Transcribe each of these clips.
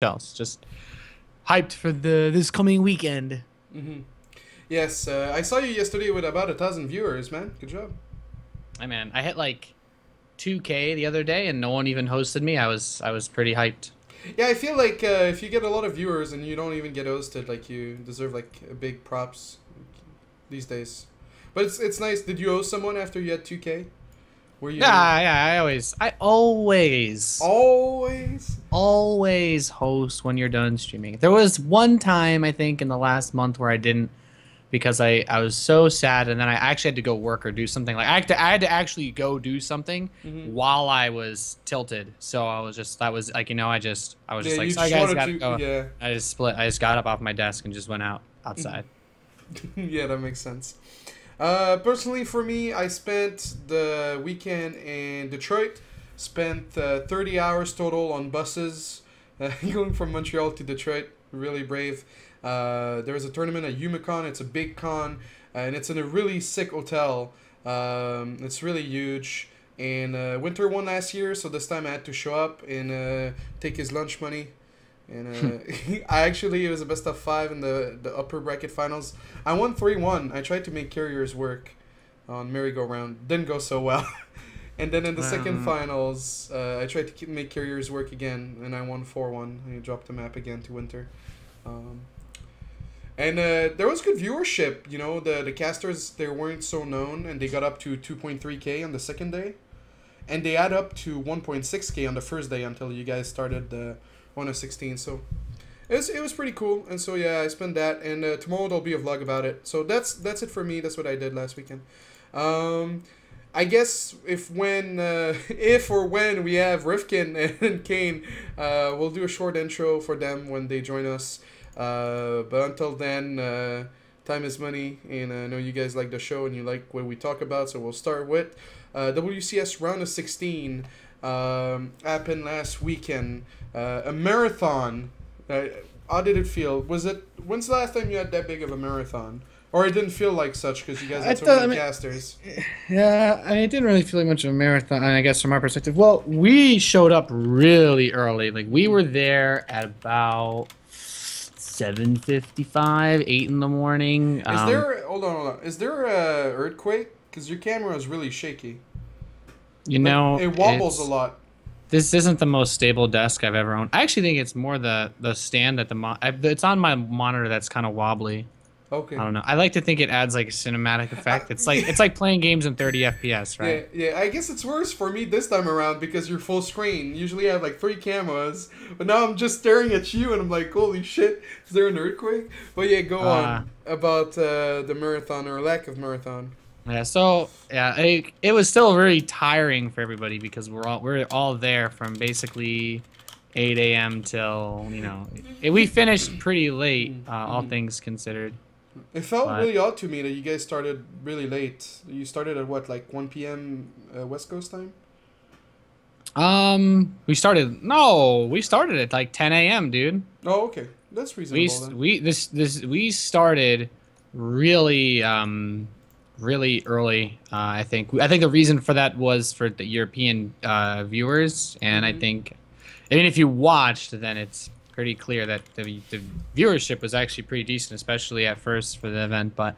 else. Just hyped for this coming weekend. hmm Yes, I saw you yesterday with about 1,000 viewers, man. Good job. I man, I hit like 2K the other day, and no one even hosted me. I was pretty hyped. Yeah, I feel like if you get a lot of viewers and you don't even get hosted, like you deserve like a big props these days. But it's nice. Did you host someone after you had 2K? Were you Yeah, yeah. I always, always? always host when you're done streaming. There was one time I think in the last month where I didn't because I was so sad, and then I actually had to go work or do something. Like I had to actually go do something hmm while I was tilted. So I was just that was like I was Yeah, just like you sorry just guys, wanted gotta to. go. Yeah. I just got up off my desk and just went outside. Mhm. Yeah, that makes sense. Personally, for me, I spent the weekend in Detroit. Spent 30 hours total on buses, going from Montreal to Detroit. Really brave. There was a tournament at Yumicon. It's a big con, and it's in a really sick hotel. It's really huge. And Winter won last year, so this time I had to show up and take his lunch money. And I actually it was a best of five in the upper bracket finals. I won 3-1. I tried to make carriers work on merry-go-round. Didn't go so well. And then in the second Um, finals, I tried to make carriers work again, and I won 4-1. I dropped the map again to Winter. Um, and there was good viewership. You know, the casters, they weren't so known, and they got up to 2.3K on the second day. And they add up to 1.6K on the first day until you guys started the 1 of 16. So it was pretty cool. And so yeah, I spent that, and tomorrow there'll be a vlog about it. So that's it for me. That's what I did last weekend. Um, I guess if or when we have RifKin and Kane, we'll do a short intro for them when they join us. But until then, time is money, and I know you guys like the show and you like what we talk about. So we'll start with WCS round of 16. Happened last weekend. A marathon. How did it feel? When's the last time you had that big of a marathon? Or it didn't feel like such because you guys I had so thought. many casters. Yeah, I mean, it didn't really feel like much of a marathon, I guess, from our perspective. Well, we showed up really early. Like we were there at about 7:55, 8 in the morning. Is there hold on? Is there a earthquake? Because your camera is really shaky. You Like know, it wobbles a it's lot. this isn't the most stable desk I've ever owned. I actually think it's more the stand that it's on my monitor that's kind of wobbly. I Okay. don't know. I like to think it adds like a cinematic I, effect. It's like playing games in 30 FPS, yeah, right? yeah. I guess it's worse for me this time around because you're full screen. Usually I have like three cameras, but now I'm just staring at you and I'm like, holy shit, is there an earthquake? But yeah, go Uh, on about the marathon or lack of marathon. Yeah, so yeah, it was still very tiring for everybody because we're all there from basically 8 a.m. till we finished pretty late, all Mm-hmm. things considered. It felt But really odd to me that you guys started really late. You started at what, like 1 p.m. West Coast time? we started at like 10 a.m., dude. Oh, okay. That's reasonable then. We started really really early. I think the reason for that was for the European viewers, and I Mm-hmm. think, I mean, if you watched, then it's pretty clear that the viewership was actually pretty decent, especially at first for the event. But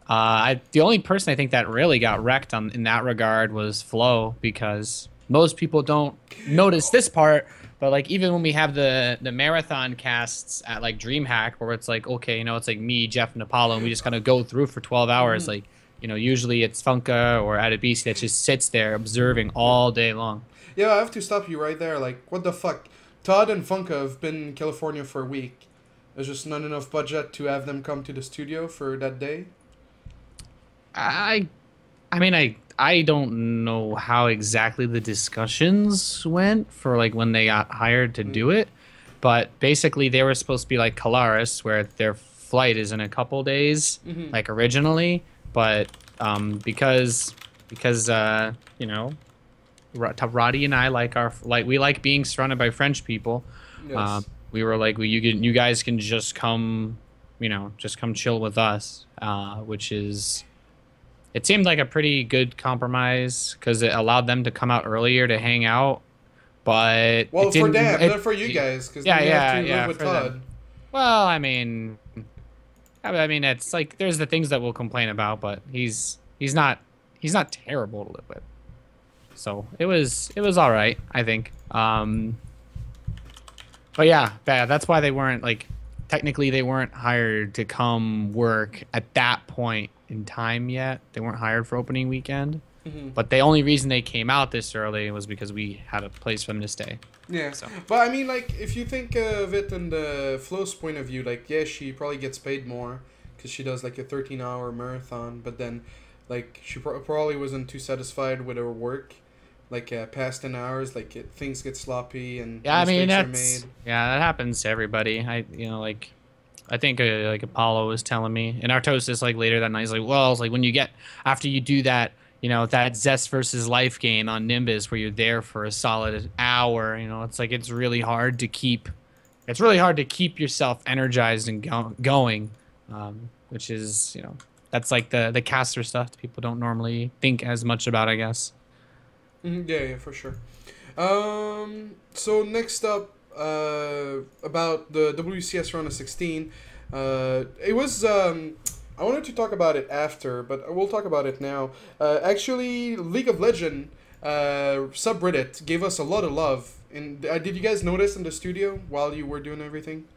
the only person I think that really got wrecked in that regard was Flo, because most people don't notice this part. But like even when we have the marathon casts at like DreamHack, where it's like okay, it's like me, Jeff, and Apollo, and we just kind of go through for 12 hours. Mm-hmm. Like usually it's Funka or Adebisi that just sits there observing all day long. Yeah, I have to stop you right there. Like, what the fuck? Todd and Funka have been in California for a week. There's just not enough budget to have them come to the studio for that day. I I mean, I don't know how exactly the discussions went for like when they got hired to Mm. do it, but basically they were supposed to be like Colaris, where their flight is in a couple days, Mm-hmm. like originally, but because Roddy and I we like being surrounded by French people. Yes. We were like, well, you guys can just come, just come chill with us, which is it seemed like a pretty good compromise because it allowed them to come out earlier to hang out, but Well, it for didn't. them, not for you guys, because Yeah, you have yeah, to yeah. live with For Todd. them. Well, I mean, it's like there's the things that we'll complain about, but he's not terrible to live with. So it was all right, I think. But yeah, that's why they weren't like technically they weren't hired to come work at that point in time yet. They weren't hired for opening weekend. But the only reason they came out this early was because we had a place for them to stay. Yeah, so. But I mean, like, if you think of it in the Flo's point of view, like, yeah, she probably gets paid more because she does like a 13-hour marathon, but then, like, she probably wasn't too satisfied with her work, like, past 10 hours, like, things get sloppy and yeah, I mean mistakes are made. Yeah, that happens to everybody. Like, I think like Apollo was telling me, and Artosis like later that night, he's like, well, it's like when you get after you do that. That Zest versus Life game on Nimbus where you're there for a solid hour, it's like it's really hard to keep yourself energized and going, which is, that's like the caster stuff that people don't normally think as much about, I guess. Yeah, for sure. So next up, about the WCS round of 16, it was I wanted to talk about it after, but we'll talk about it now. Actually, League of Legends subreddit gave us a lot of love. And did you guys notice in the studio while you were doing everything?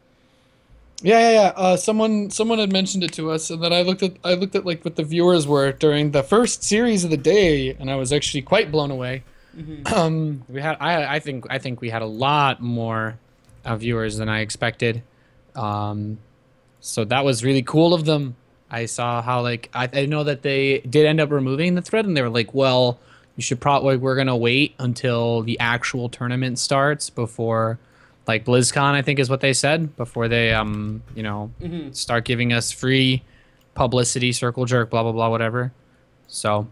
Yeah. Someone had mentioned it to us, and then I looked at like what the viewers were during the first series of the day, and I was actually quite blown away. I think we had a lot more viewers than I expected. So that was really cool of them. I saw how like I know that they did end up removing the thread, and they were like, well, you should probably we're gonna wait until the actual tournament starts before like BlizzCon, I think is what they said, before they start giving us free publicity, circle jerk, blah blah blah, whatever. So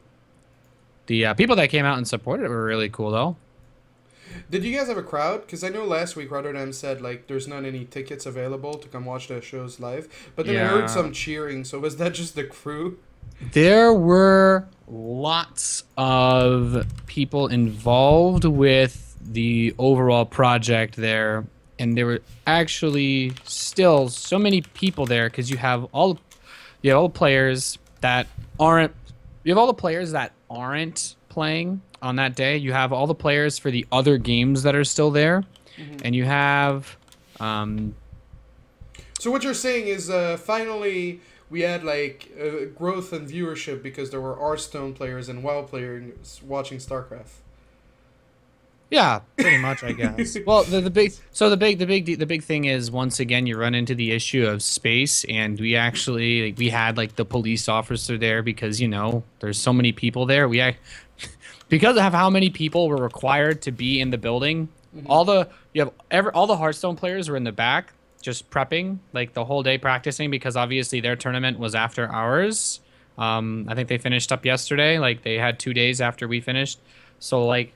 the people that came out and supported it were really cool though. Did you guys have a crowd? Because I know last week Rotterdam said like there's not any tickets available to come watch the shows live. But then I heard some cheering. So was that just the crew? There were lots of people involved with the overall project there. And there were actually still so many people there because you have all the players that aren't playing on that day. You have all the players for the other games that are still there, and you have So what you're saying is finally we had like growth in viewership because there were Hearthstone players and WoW players watching Starcraft. Yeah, pretty much, I guess. Well, the big thing is once again you run into the issue of space, and we actually we had like the police officer there because there's so many people there. Because of how many people were required to be in the building, all the Hearthstone players were in the back just prepping like the whole day practicing because obviously their tournament was after ours. I think they finished up yesterday. Like they had 2 days after we finished, so like.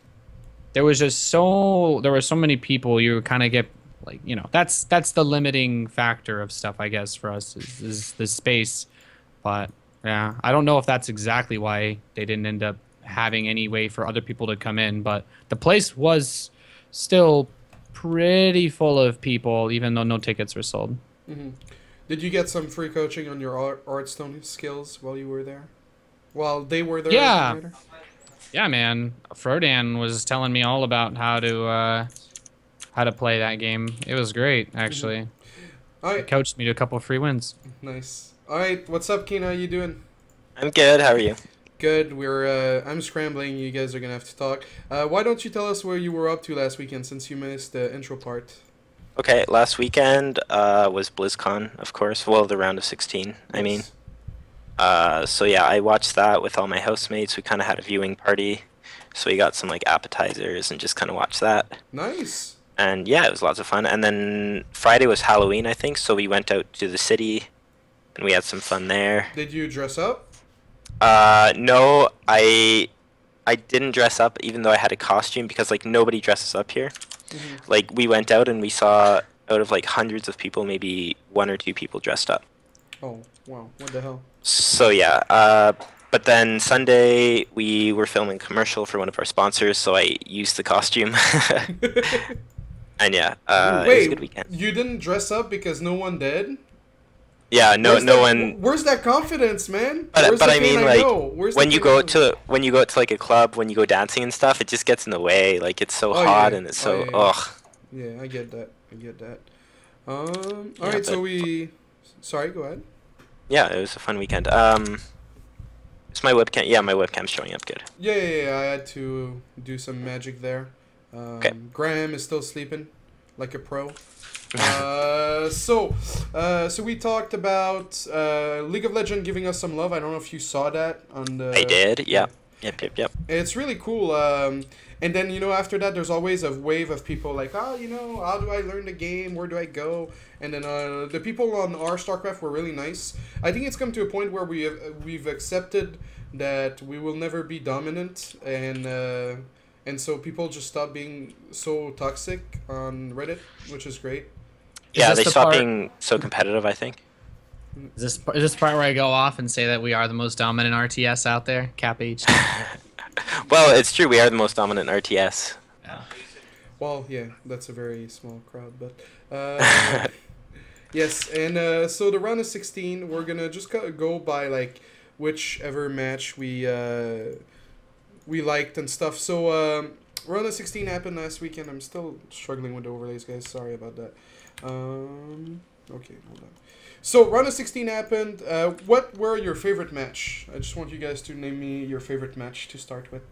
There were so many people. You kind of get like that's the limiting factor of stuff, I guess, for us is the space. But yeah, I don't know if that's exactly why they didn't end up having any way for other people to come in. But the place was still pretty full of people, even though no tickets were sold. Did you get some free coaching on your Hearthstone skills while you were there? While they were there? Yeah. Yeah, man. Frodan was telling me all about how to play that game. It was great, actually. All right. He coached me to a couple of free wins. Nice. All right, what's up, Keen? How you doing? I'm good. How are you? Good. I'm scrambling. You guys are gonna have to talk. Why don't you tell us where you were up to last weekend since you missed the intro part? Okay, last weekend was BlizzCon, of course. Well, the round of 16. I mean. So yeah, I watched that with all my housemates. We kind of had a viewing party, so we got some like appetizers and just kind of watched that. Nice. And yeah, it was lots of fun. And then Friday was Halloween, I think, so we went out to the city, and we had some fun there. Did you dress up? No, I didn't dress up, even though I had a costume, because like nobody dresses up here. Like we went out and we saw out of like hundreds of people, maybe 1 or 2 people dressed up. Oh wow! What the hell? So yeah, But then Sunday we were filming a commercial for one of our sponsors, so I used the costume. And yeah, it was a good weekend. You didn't dress up because no one did? Yeah, no one. Where's that confidence, man? But I mean, like when you go to to like a club, when you go dancing and stuff, it just gets in the way. Like it's so hot and it's so ugh. Yeah, I get that. All right, so we. Sorry, go ahead. Yeah, it was a fun weekend. It's my webcam. Yeah, my webcam's showing up good. Yeah. I had to do some magic there. Okay. Graham is still sleeping, like a pro. So we talked about League of Legends giving us some love. I don't know if you saw that on the. I did. Yeah. Yep. It's really cool. And then after that, there's always a wave of people like, how do I learn the game? Where do I go? And then the people on our Starcraft were really nice. I think it's come to a point where we've accepted that we will never be dominant, and so people just stop being so toxic on Reddit, which is great. Yeah, they stop being so competitive, I think. Is this the part where I go off and say that we are the most dominant RTS out there? Cap H. Well, it's true. We are the most dominant RTS. Yeah. Well, yeah, that's a very small crowd, but yes. And so the round of 16, we're gonna just go by like whichever match we liked and stuff. So round of 16 happened last weekend. I'm still struggling with the overlays, guys. Sorry about that. Okay, hold on. So round of 16 happened. What were your favorite match? I just want you guys to name me your favorite match to start with.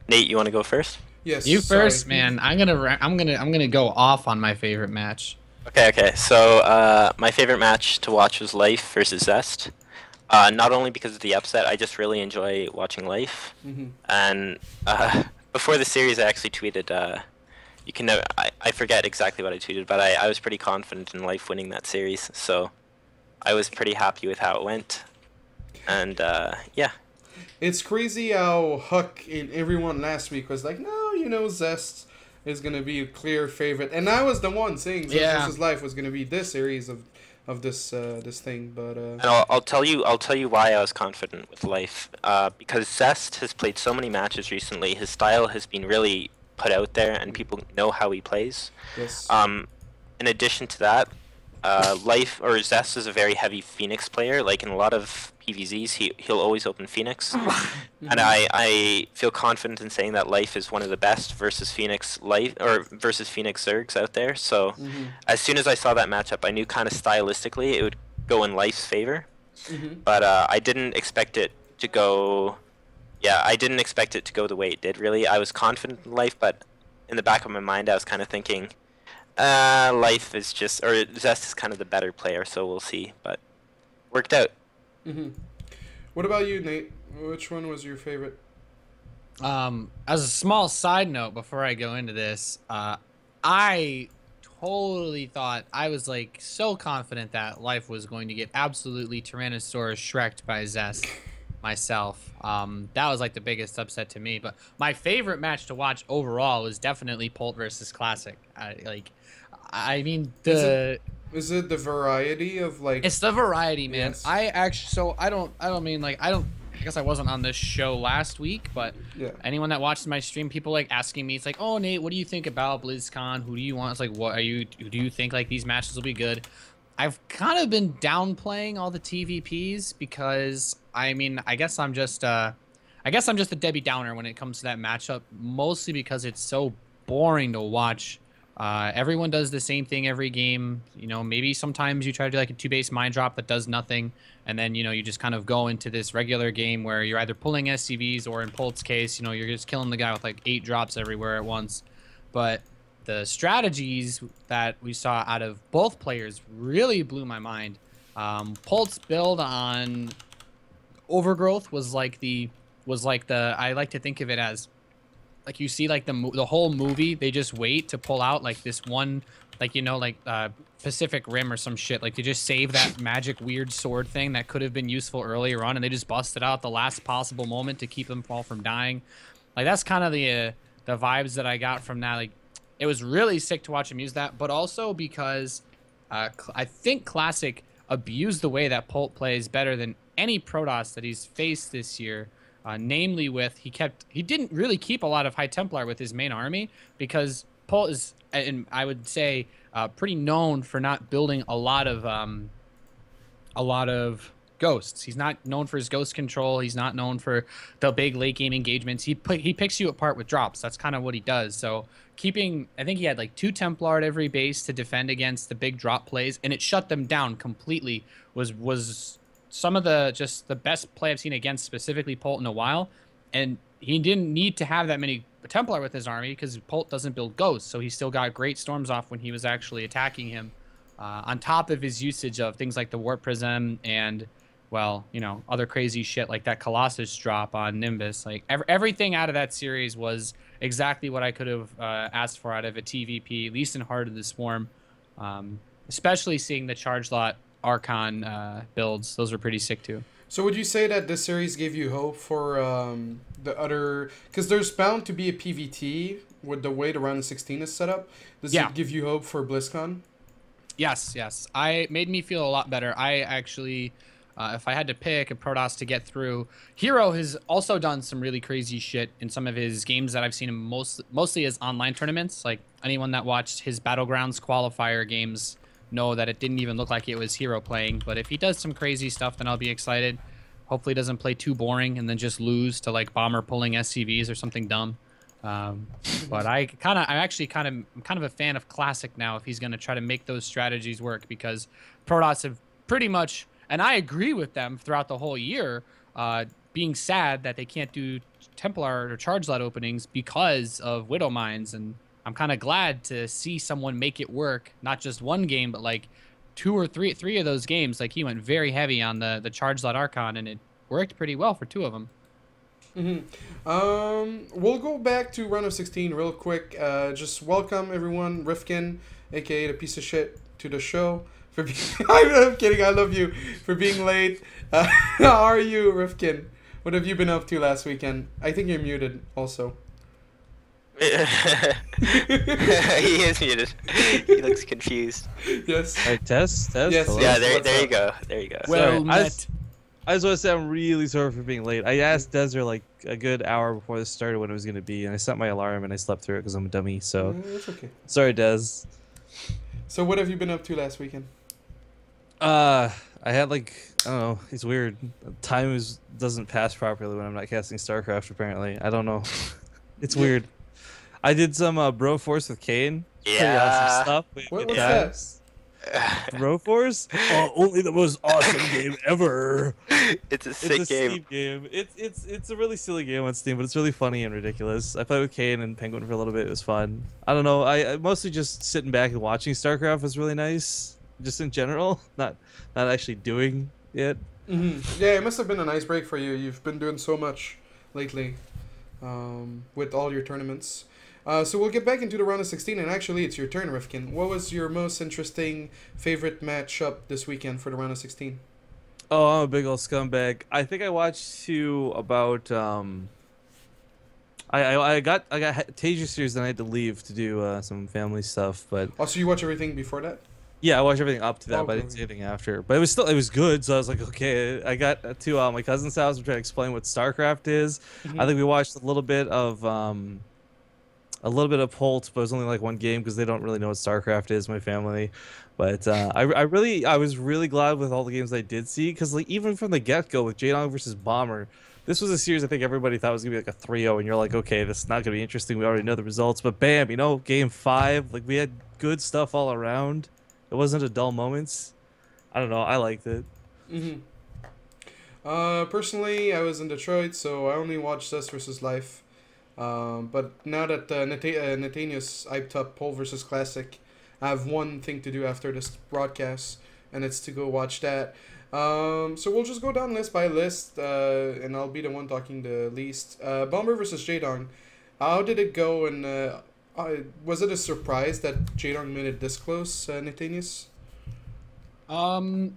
Nate, you want to go first? Yes. You first, man. I'm gonna go off on my favorite match. Okay. So my favorite match to watch was Life versus Zest. Not only because of the upset, I just really enjoy watching Life. Mm-hmm. And before the series, I actually tweeted. I forget exactly what I tweeted, but I was pretty confident in Life winning that series, so I was pretty happy with how it went. And yeah. It's crazy how Huck and everyone last week was like, no, Zest is gonna be a clear favorite, and I was the one saying Zest versus Life was gonna be this series of this thing, but. And I'll tell you why I was confident with Life. Because Zest has played so many matches recently, his style has been really put out there, and people know how he plays. Yes. In addition to that, Zest is a very heavy Phoenix player. Like in a lot of PvZs, he'll always open Phoenix, and I feel confident in saying that Life is one of the best versus Phoenix Zergs out there. So as soon as I saw that matchup, I knew kind of stylistically it would go in Life's favor, but I didn't expect it to go. Yeah, I didn't expect it to go the way it did, really. I was confident in Life, but in the back of my mind, I was kind of thinking, Life is just, or Zest is kind of the better player, so we'll see. But worked out. What about you, Nate? Which one was your favorite? As a small side note, before I go into this, I totally thought, I was like so confident that Life was going to get absolutely Tyrannosaurus Shrek'd by Zest. Myself, that was like the biggest upset to me. But my favorite match to watch overall was definitely Polt versus Classic. I mean is it the variety of like? It's the variety, man. Yes. I guess I wasn't on this show last week, but anyone that watches my stream, people like asking me, it's like, oh Nate, what do you think about BlizzCon? Who do you want? It's like, do you think like these matches will be good? I've kind of been downplaying all the TVPs because I guess I'm just a Debbie Downer when it comes to that matchup, mostly because it's so boring to watch. Everyone does the same thing every game. Maybe sometimes you try to do like a 2-base mind drop that does nothing, and then you just kind of go into this regular game where you're either pulling SCVs or in Polt's case, you're just killing the guy with like 8 drops everywhere at once. But the strategies that we saw out of both players really blew my mind. Polt's build on Overgrowth was like the I like to think of it as like you see like the whole movie, they just wait to pull out like this one, like Pacific Rim or some shit, like they just save that magic weird sword thing that could have been useful earlier on, and they just bust it out at the last possible moment to keep them all from dying. Like that's kind of the vibes that I got from that. Like it was really sick to watch him use that, but also because I think Classic abused the way that Polt plays better than any Protoss that he's faced this year. Namely, he didn't really keep a lot of High Templar with his main army because Polt is, and I would say, pretty known for not building a lot of ghosts. He's not known for his ghost control. He's not known for the big late game engagements. He picks you apart with drops. That's kind of what he does. So I think he had like 2 Templar at every base to defend against the big drop plays, and it shut them down completely. Was some of the best play I've seen against specifically Polt in a while, and he didn't need to have that many Templar with his army because Polt doesn't build ghosts, so he still got great storms off when he was actually attacking him. On top of his usage of things like the Warp Prism and, well, other crazy shit like that Colossus drop on Nimbus. Like everything out of that series was exactly what I could have asked for out of a TVP, at least in Heart of the Swarm. Especially seeing the Charge Lot Archon builds. Those were pretty sick too. So would you say that this series gave you hope for the other... Because there's bound to be a PVT with the way the round of 16 is set up. Does it give you hope for BlizzCon? Yes. Made me feel a lot better. I actually, if I had to pick a Protoss to get through, Hero has also done some really crazy shit in some of his games that I've seen him mostly as online tournaments. Like anyone that watched his Battlegrounds qualifier games know that it didn't even look like it was Hero playing. But if he does some crazy stuff, then I'll be excited. Hopefully he doesn't play too boring and then just lose to like Bomber pulling SCVs or something dumb. But I'm actually kind of a fan of Classic now if he's going to try to make those strategies work, because Protoss have pretty much, and I agree with them throughout the whole year, being sad that they can't do Templar or Charge Lot openings because of Widow Mines, and I'm kind of glad to see someone make it work, not just one game, but like three of those games. Like he went very heavy on the Charge Lot Archon, and it worked pretty well for 2 of them. We'll go back to round of 16 real quick. Just welcome everyone, RifKin, aka the piece of shit, to the show. For being, I'm kidding, I love you for being late. How are you, RifKin? What have you been up to last weekend? I think you're muted also. He is muted. He looks confused. Yes. All right, test. Yes. Hello? Yeah, there you go. There you go. Well, Sorry, I just want to say I'm really sorry for being late. I asked desRow like a good hour before this started when it was going to be, and I set my alarm and I slept through it because I'm a dummy. So That's okay. sorry, Des. So what have you been up to last weekend? I had like, I don't know, it's weird. Time doesn't pass properly when I'm not casting Starcraft, apparently. I don't know. It's weird. I did some Bro Force with Kane. Yeah. Pretty awesome stuff. What was that? Bro Force? Only the most awesome game ever. It's a sick game. Steam game. It's a really silly game on Steam, but it's really funny and ridiculous. I played with Kane and Penguin for a little bit. It was fun. I don't know. I mostly just sitting back and watching StarCraft was really nice, just in general. Not actually doing it. Yeah, it must have been a nice break for you. You've been doing so much lately with all your tournaments. So we'll get back into the round of 16, and actually it's your turn, RifKin. What was your most interesting favorite matchup this weekend for the round of 16? Oh, I'm a big old scumbag. I think I watched to about I got Taeja series, then I had to leave to do some family stuff, but Also, you watch everything before that? yeah, I watched everything up to that, but I Okay. didn't see anything after. But it was good, so I was like, okay. I got to my cousin's house and tried to explain what StarCraft is. I think we watched a little bit of Holt, but it was only like one game because they don't really know what StarCraft is, my family. But I was really glad with all the games I did see, because like even from the get-go with Jaedong versus Bomber, this was a series I think everybody thought was gonna be like a 3-0, and you're like, okay, this is not gonna be interesting. We already know the results, but bam, game 5, like we had good stuff all around. It wasn't a dull moments. I don't know, I liked it. Personally, I was in Detroit, so I only watched Zest versus Life. But now that Nathanias hyped up Pole versus Classic, I have one thing to do after this broadcast, and it's to go watch that. So we'll just go down list by list, and I'll be the one talking the least. Bomber versus Jaedong. How did it go, and was it a surprise that Jaedong made it this close, Nathanias? No,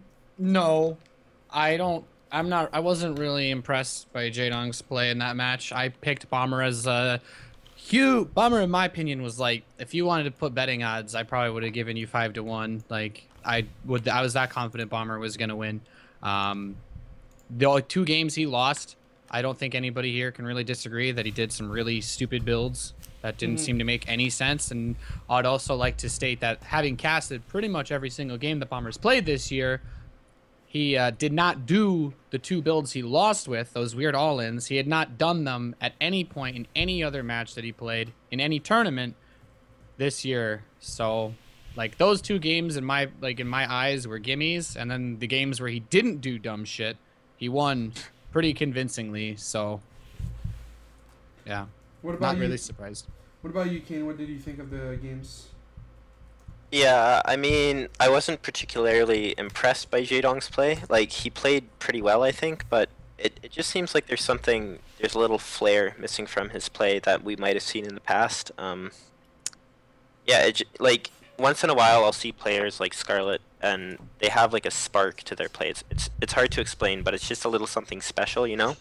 I wasn't really impressed by Jaedong's play in that match. I picked Bomber as Bomber, in my opinion, was like, if you wanted to put betting odds, I probably would have given you 5-1. Like I was that confident Bomber was gonna win. the only 2 games he lost, I don't think anybody here can really disagree that he did some really stupid builds that didn't seem to make any sense. And I'd also like to state that having casted pretty much every single game the Bombers played this year, he did not do the 2 builds he lost with, those weird all-ins. He had not done them at any point in any other match that he played in any tournament this year. So, like, those 2 games in my eyes were gimmies, and then the games where he didn't do dumb shit, he won pretty convincingly. So, yeah, What about not you? really surprised. What about you, Kane? What did you think of the games? Yeah, I mean, I wasn't particularly impressed by Jaedong's play. Like, he played pretty well, I think, but it just seems like there's a little flair missing from his play that we might have seen in the past. Yeah, like, once in a while I'll see players like Scarlet, and they have like a spark to their play. It's hard to explain, but it's just a little something special, you know?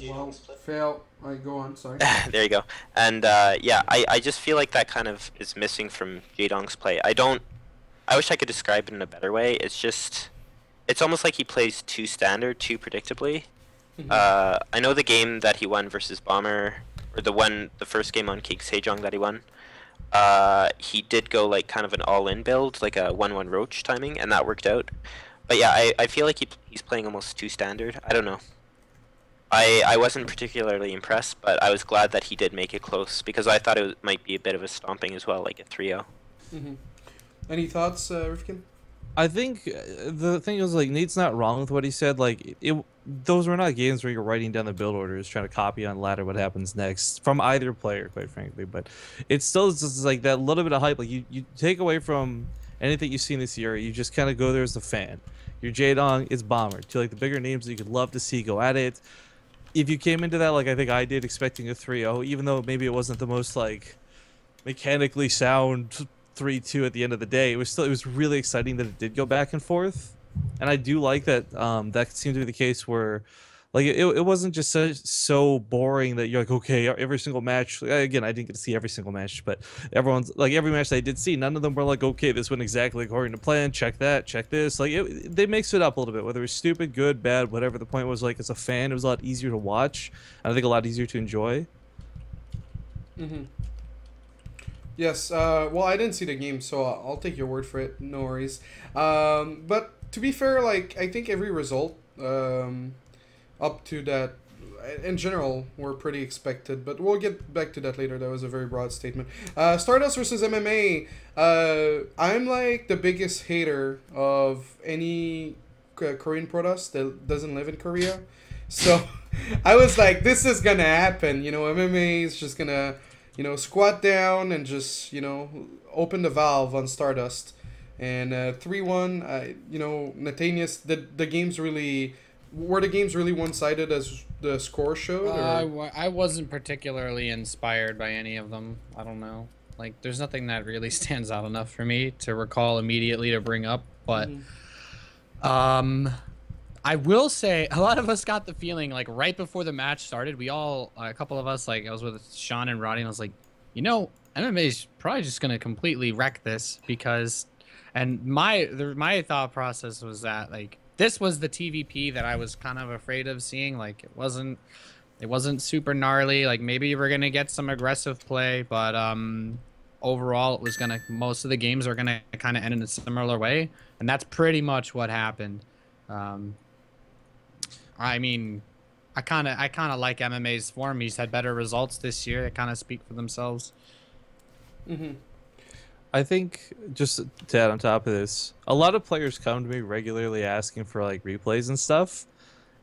Well, fail. Go on. Sorry. There you go. And yeah, I just feel like that kind of is missing from Jaedong's play. I wish I could describe it in a better way. It's almost like he plays too standard, too predictably. I know the game that he won versus Bomber, or the first game on King Sejong that he won. He did go like kind of an all-in build, like a 1-1 roach timing, and that worked out. But yeah, I feel like he's playing almost too standard. I don't know. I wasn't particularly impressed, but I was glad that he did make it close, because I thought it might be a bit of a stomping as well, like a 3-0. Any thoughts, RifKin? I think the thing is, like, Nate's not wrong with what he said. Like, those were not games where you're writing down the build orders, trying to copy on ladder what happens next from either player, quite frankly. But it's still just like that little bit of hype. Like, you take away from anything you've seen this year, you just kind of go there as a fan. Your Jaedong is Bomber. To like the bigger names that you could love to see go at it. If you came into that, like I think I did, expecting a 3-0, even though maybe it wasn't the most like mechanically sound 3-2 at the end of the day, it was really exciting that it did go back and forth. And I do like that that seemed to be the case where like it wasn't just so boring that you're like, okay, every single match, again, I didn't get to see every single match, but everyone's like, every match that I did see, none of them were like, okay, this went exactly according to plan, check that, check this. Like they mix it up a little bit, whether it's stupid, good, bad, whatever. The point was, like, as a fan, it was a lot easier to watch, and I think a lot easier to enjoy. Yes. Well, I didn't see the game, so I'll take your word for it. No worries. But to be fair, like, I think every result up to that, in general, were pretty expected. But we'll get back to that later. That was a very broad statement. Stardust versus MMA. I'm like the biggest hater of any Korean product that doesn't live in Korea. So I was like, this is gonna happen. You know, MMA is just gonna, you know, squat down and just, you know, open the valve on Stardust. And 3-1, you know, Nathanias, the games really... Were the games really one-sided as the score showed? I wasn't particularly inspired by any of them. I don't know. Like, there's nothing that really stands out enough for me to recall immediately to bring up. But I will say, a lot of us got the feeling, like, right before the match started, we all, a couple of us, like, I was with Sean and Roddy, and I was like, you know, MMA's probably just going to completely wreck this because... And my thought process was that, like, this was the TVP that I was kind of afraid of seeing. Like, it wasn't super gnarly. Like, maybe we're gonna get some aggressive play, but overall, it was gonna, most of the games are gonna kind of end in a similar way, and that's pretty much what happened. I mean, I kind of like MMA's form. He's had better results this year that kind of speak for themselves. I think, just to add on top of this, a lot of players come to me regularly asking for like replays and stuff,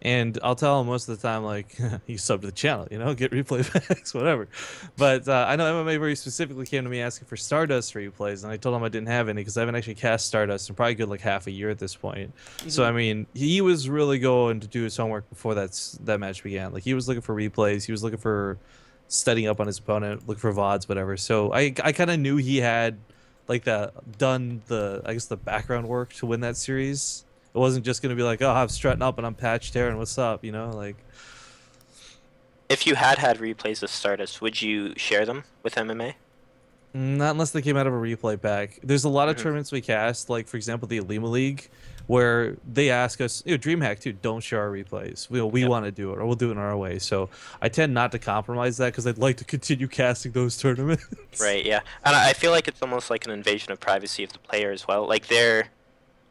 and I'll tell them most of the time, like, you sub to the channel, you know, get replay packs, whatever. But I know MMA very specifically came to me asking for Stardust replays, and I told him I didn't have any because I haven't actually cast Stardust in probably good like half a year at this point. So I mean, he was really going to do his homework before that match began. Like, he was looking for replays, he was looking for studying up on his opponent, looking for VODs, whatever. So I kind of knew he had like done the, I guess, the background work to win that series. It wasn't just gonna be like, oh, I'm strutting up and I'm patched here and what's up, you know, like. If you had replays of Stardust, would you share them with MMA? Not unless they came out of a replay pack. There's a lot of Yeah. tournaments we cast, like for example the Alima League, where they ask us, DreamHack too, don't share our replays. We want to do it, or we'll do it in our way. So I tend not to compromise that because I'd like to continue casting those tournaments. Right, yeah. And I feel like it's almost like an invasion of privacy of the player as well. Like they're,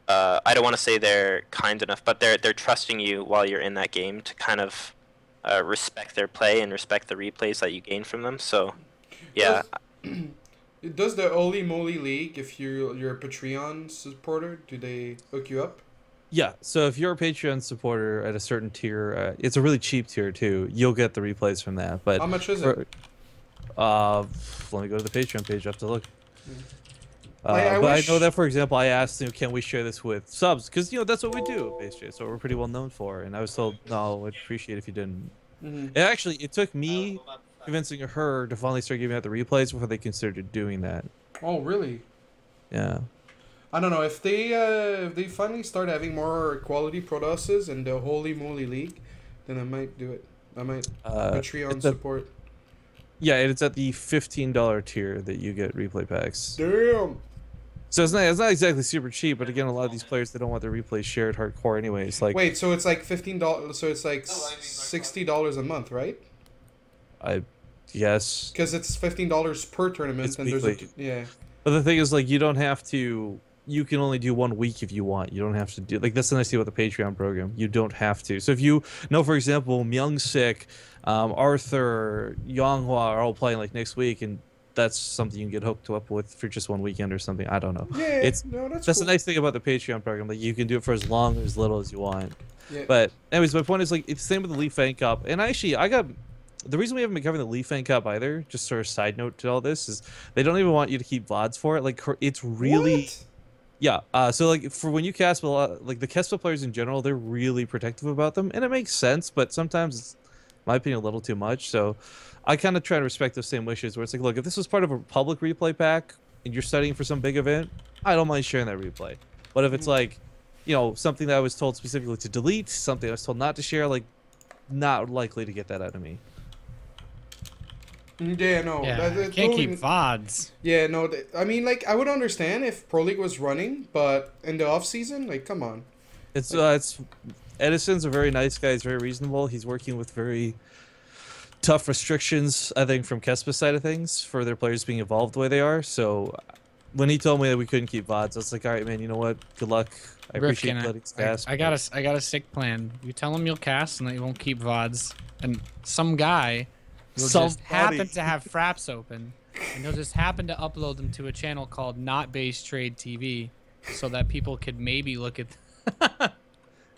I don't want to say they're kind enough, but they're trusting you while you're in that game to kind of respect their play and respect the replays that you gain from them. So, yeah. Does the Holy Moly League, if you're a Patreon supporter, do they hook you up? Yeah, so if you're a Patreon supporter at a certain tier, it's a really cheap tier too. You'll get the replays from that. But How much is it? Let me go to the Patreon page. I have to look. I But wish- I know that, for example, I asked, can we share this with subs? Because that's what we do, basically. It's what we're pretty well known for. And I was told, no, I'd appreciate it if you didn't. Mhm. It took me convincing her to finally start giving out the replays before they considered doing that. Oh, really? Yeah. I don't know if they finally start having more quality Protosses in the Holy Moly League, then I might do it. I might Patreon it's a- support. Yeah, it's at the $15 tier that you get replay packs. Damn. So it's not exactly super cheap, but again, a lot of these players, they don't want their replays shared hardcore anyways. Like, Wait, so it's like $15. So it's like $60 a month, right? I guess. Because it's $15 per tournament, It's and there's weekly. yeah. But the thing is, like, you don't have to. You can only do 1 week if you want. You don't have to do that's the nice thing about the Patreon program. You don't have to. So if you know, for example, Myung-sik, Arthur, Yonghua are all playing like next week, and that's something you can get hooked up with for just 1 weekend or something. I don't know. Yeah, That's cool. the nice thing about the Patreon program. Like, you can do it for as long or as little as you want. Yeah. But anyways, my point is, like, it's the same with the Leaf Fang Cup. And actually, the reason we haven't been covering the Leaf Fang Cup either, just sort of side note to all this, is they don't even want you to keep VODs for it. Like, it's really. What? Yeah, so like for when you cast a lot, like the KESPA players in general, they're really protective about them, and it makes sense. But sometimes it's, in my opinion, a little too much. So I kind of try to respect those same wishes. Where it's like, look, if this was part of a public replay pack and you're studying for some big event, I don't mind sharing that replay. But if it's like, something that I was told specifically to delete, something I was told not to share, like, not likely to get that out of me. Yeah, no. Yeah, that can't totally- keep VODs. Yeah, no. I mean, like, I would understand if Pro League was running, but in the off season, like, come on. It's Edison's a very nice guy. He's very reasonable. He's working with very tough restrictions, I think, from KESPA side of things for their players being involved the way they are. So when he told me that we couldn't keep VODs, I was like, all right, man, you know what? Good luck. I appreciate Rifkin, uh, letting us cast. I got a sick plan. You tell him you'll cast and that you won't keep VODs, and some guy will just happen to have Fraps open, and he'll just happen to upload them to a channel called Not Base Trade TV, so that people could maybe look at.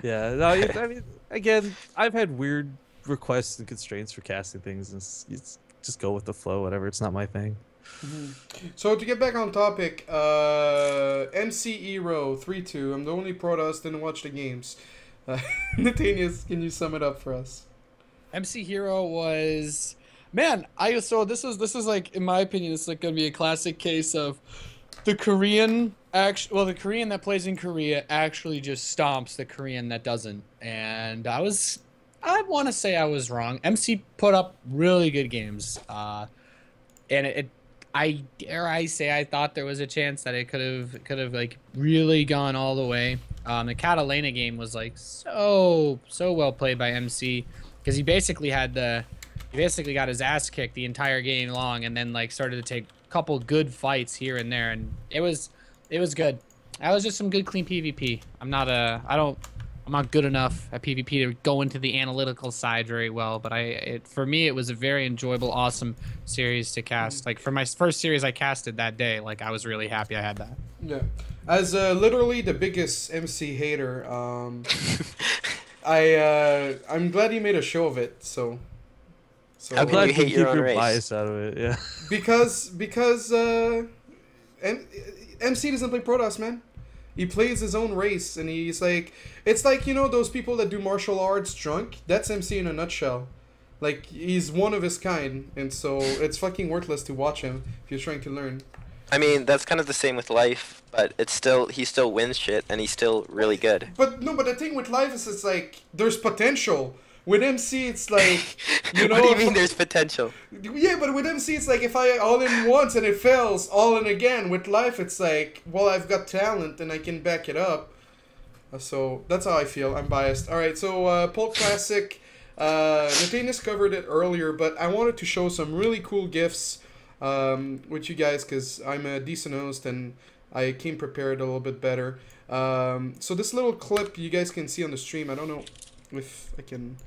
Yeah, no, I mean, again, I've had weird requests and constraints for casting things, and it's just go with the flow, whatever. It's not my thing. So to get back on topic, MC Hero 3-2. I'm the only Protoss didn't watch the games. Nathanias, can you sum it up for us? MC Hero was, man. This is like, in my opinion, it's like gonna be a classic case of the Korean the Korean that plays in Korea actually just stomps the Korean that doesn't. And I want to say I was wrong. MC put up really good games, and I dare I say I thought there was a chance that it could have like really gone all the way. The Catalina game was like so well played by MC, because he basically got his ass kicked the entire game long, and then like started to take a couple good fights here and there, and it was good. That was just some good clean PvP. I'm not good enough at PvP to go into the analytical side very well, but for me it was a very enjoyable, awesome series to cast. Like for my first series I casted that day, like I was really happy I had that. Yeah. As literally the biggest MC hater, I'm glad you made a show of it. So How I'm can glad you hate keep your own your race? bias out of it. Yeah. because MC doesn't play Protoss, man. He plays his own race, and he's like, it's like, those people that do martial arts drunk. That's MC in a nutshell. Like, he's one of his kind, and so it's fucking worthless to watch him if you're trying to learn. I mean, that's kind of the same with life, but he still wins shit, and he's still really good. But the thing with life is, it's like, there's potential, with MC, it's like, you know. What do you mean there's potential? Yeah, but with MC, it's like if I all in once and it fails, all in again. With life, it's like, well, I've got talent and I can back it up. So that's how I feel. I'm biased. All right, so Pulp Classic. Nathanias covered it earlier, but I wanted to show some really cool GIFs with you guys because I'm a decent host and I came prepared a little bit better. So this little clip you guys can see on the stream. I don't know if I can.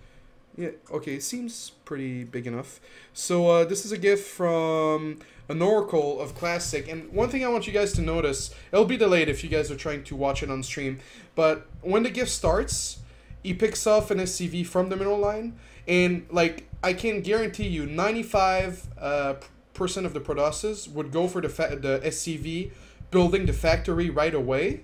Yeah, okay, it seems pretty big enough. So this is a GIF from an Oracle of Classic, and one thing I want you guys to notice, it'll be delayed if you guys are trying to watch it on stream, but when the GIF starts, he picks off an SCV from the middle line, and like I can guarantee you 95% of the Produces would go for the SCV building the factory right away,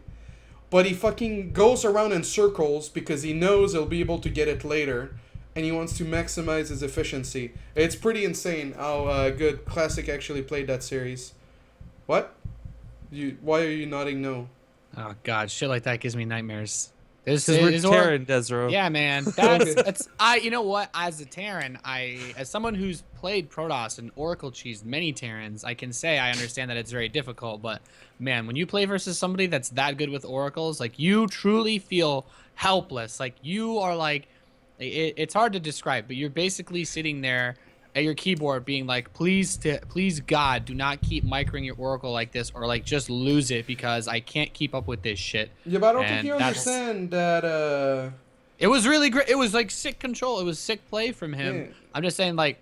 but he fucking goes around in circles because he knows he'll be able to get it later. And he wants to maximize his efficiency. It's pretty insane how good Classic actually played that series. What? Why are you nodding no? Oh god, shit like that gives me nightmares. This is Terran, desRow. Yeah, man. That's you know what? As a Terran, as someone who's played Protoss and Oracle cheesed many Terrans, I can say I understand that it's very difficult. But man, when you play versus somebody that's that good with Oracles, like you truly feel helpless. Like you are like. It's hard to describe, but you're basically sitting there at your keyboard being like, please God, do not keep microing your Oracle like this, or like just lose it because I can't keep up with this shit. Yeah, but I don't think you understand that. It was really great. It was like sick control. It was sick play from him. Yeah. I'm just saying, like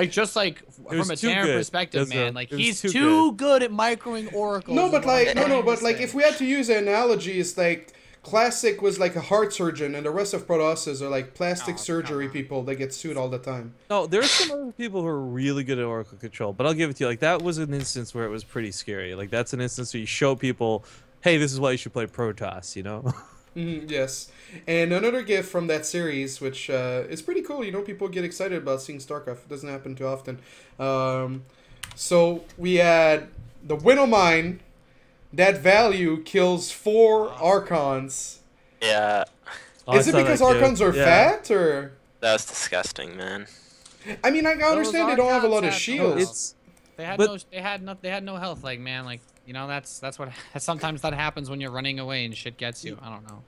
just like from a Terran perspective, man, like he's too good at microing Oracles. No, but like but like if we had to use an analogy, it's like. Classic was like a heart surgeon, and the rest of Produces are like plastic surgery people that get sued all the time. No, there are some other people who are really good at Oracle control, but I'll give it to you. Like that was an instance where it was pretty scary. Like that's an instance where you show people, hey, this is why you should play Protoss, you know? Yes. And another gift from that series, which is pretty cool. You know, people get excited about seeing Starcraft. It doesn't happen too often. So we had the Winnow Mine. That value kills 4 Archons. Yeah. Is it because Archons are fat, or? That was disgusting, man. I mean, I understand they don't have a lot of shields. They had no health. Like, man, like, you know, that's what sometimes that happens when you're running away and shit gets you. I don't know.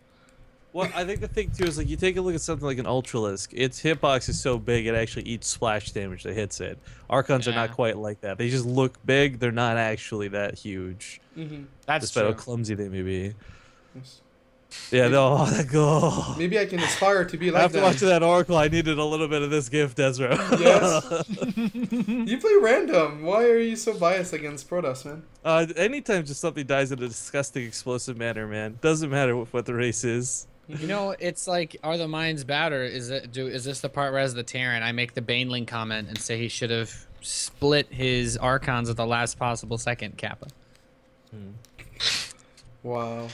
Well, I think the thing too is like you take a look at something like an Ultralisk. Its hitbox is so big it actually eats splash damage that hits it. Archons are not quite like that. They just look big. They're not actually that huge. That's despite true. how clumsy they may be. Yes. Yeah, no, that go. Maybe I can aspire to be like that. After watching that Oracle, I needed a little bit of this gift, desRow. Yes. You play random. Why are you so biased against Protoss, man? Anytime just something dies in a disgusting, explosive manner, man. Doesn't matter what the race is. You know, it's like, are the mines bad, or is this the part where, as the Terran, I make the Baneling comment and say he should have split his Archons at the last possible second, Kappa? Wow.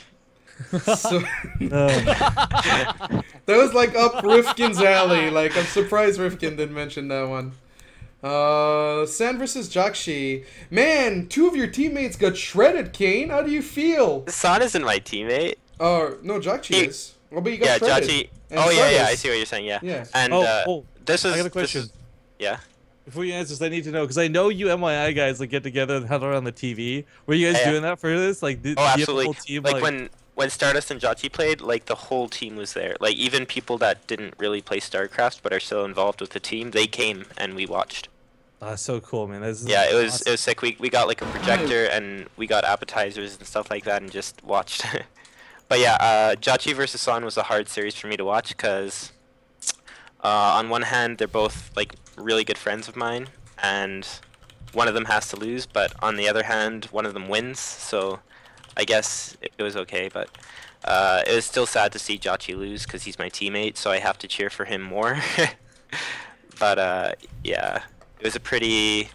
So that was like up RifKin's alley. Like, I'm surprised RifKin didn't mention that one. San versus Jjakji. Man, 2 of your teammates got shredded, Kane. How do you feel? San isn't my teammate. No, Jjakji is. Well, but you got shredded. Jjakji. Oh, yeah, I see what you're saying, yeah. And, this is... I got a question. Yeah? Before you answer this, I need to know, because I know you MYI guys like get together and huddle around the TV. Were you guys doing that for this? Like, did absolutely. You have the whole team, like when Stardust and Jjakji played, like the whole team was there. Like even people that didn't really play Starcraft but are still involved with the team, they came and we watched. So cool, man. It was sick. We got like a projector and we got appetizers and stuff like that and just watched. But yeah, Jjakji versus San was a hard series for me to watch because on one hand they're both like really good friends of mine and one of them has to lose, but on the other hand one of them wins, so I guess it was okay, but it was still sad to see Jjakji lose because he's my teammate, so I have to cheer for him more. But yeah, it was a pretty